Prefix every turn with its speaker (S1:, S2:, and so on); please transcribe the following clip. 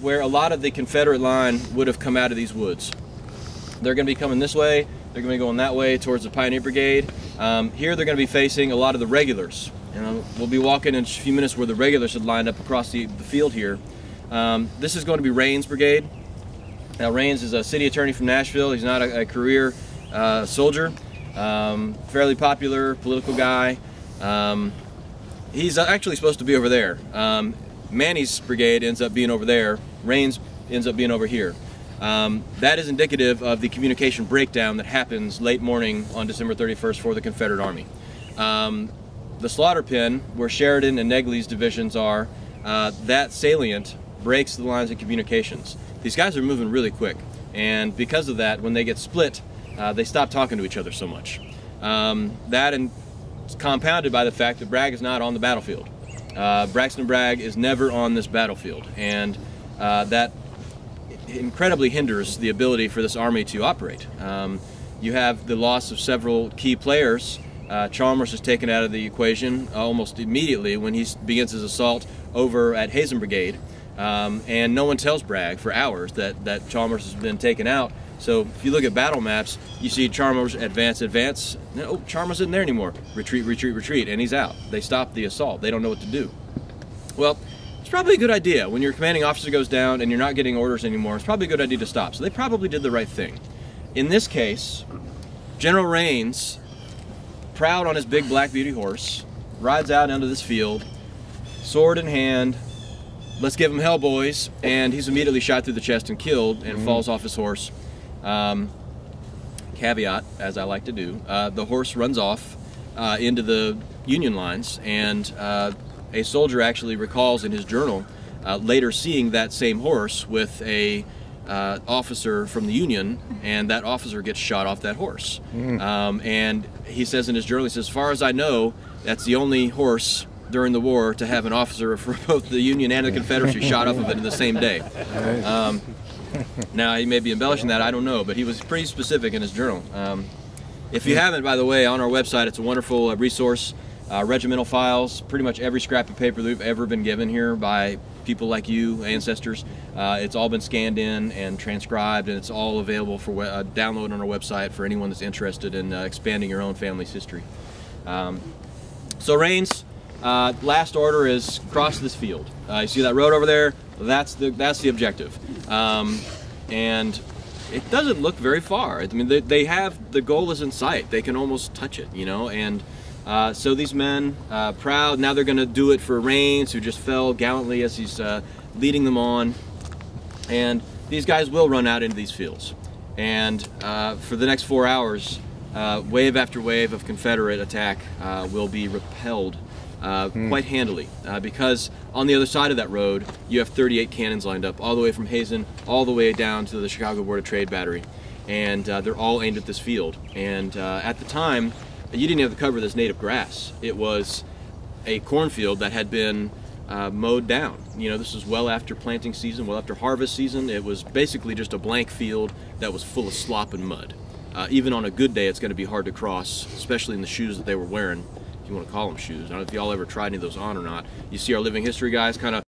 S1: where a lot of the Confederate line would have come out of these woods. They're going to be coming this way. They're going to be going that way towards the Pioneer Brigade. Here they're going to be facing a lot of the regulars. And we'll be walking in a few minutes where the regulars had lined up across the field here. This is going to be Raines' brigade. Now Raines is a city attorney from Nashville. He's not a career soldier. Fairly popular political guy. He's actually supposed to be over there. Manny's brigade ends up being over there. Raines ends up being over here. That is indicative of the communication breakdown that happens late morning on December 31st for the Confederate Army. The slaughter pen, where Sheridan and Negley's divisions are, that salient breaks the lines of communications. These guys are moving really quick, and because of that, when they get split, they stop talking to each other so much. That and it's compounded by the fact that Bragg is not on the battlefield. Braxton Bragg is never on this battlefield, and that incredibly hinders the ability for this army to operate. You have the loss of several key players. Chalmers is taken out of the equation almost immediately when he begins his assault over at Hazen Brigade, and no one tells Bragg for hours that Chalmers has been taken out. So if you look at battle maps, you see Chalmers advance, advance. No, Chalmers isn't there anymore. Retreat, retreat, retreat, and he's out. They stop the assault. They don't know what to do. Well, it's probably a good idea when your commanding officer goes down and you're not getting orders anymore. It's probably a good idea to stop. So they probably did the right thing. In this case, General Raines, proud on his big black beauty horse, rides out into this field, sword in hand. Let's give him hell, boys. And he's immediately shot through the chest and killed and falls off his horse. Caveat, as I like to do, the horse runs off into the Union lines, and a soldier actually recalls in his journal later seeing that same horse with a officer from the Union, and that officer gets shot off that horse. And he says in his journal, he says, as far as I know, that's the only horse during the war to have an officer for both the Union and the Confederacy shot off of it in the same day. Now, he may be embellishing that, I don't know, but he was pretty specific in his journal. If you haven't, by the way, on our website, it's a wonderful resource, regimental files, pretty much every scrap of paper that we've ever been given here by people like you, ancestors. It's all been scanned in and transcribed, and it's all available for download on our website for anyone that's interested in expanding your own family's history. So Raines, last order is cross this field. You see that road over there? That's the objective. And it doesn't look very far. I mean, they have, the goal is in sight. They can almost touch it, you know, and so these men, proud, now they're going to do it for Raines, who just fell gallantly as he's leading them on. And these guys will run out into these fields. And for the next 4 hours, wave after wave of Confederate attack will be repelled quite handily, because on the other side of that road you have 38 cannons lined up all the way from Hazen all the way down to the Chicago Board of Trade Battery, and they're all aimed at this field. And at the time, you didn't have to cover this native grass. It was a cornfield that had been mowed down. You know, this was well after planting season, well after harvest season. It was basically just a blank field that was full of slop and mud. Even on a good day, it's going to be hard to cross, especially in the shoes that they were wearing, if you want to call them shoes. I don't know if y'all ever tried any of those on or not. You see our living history guys kind of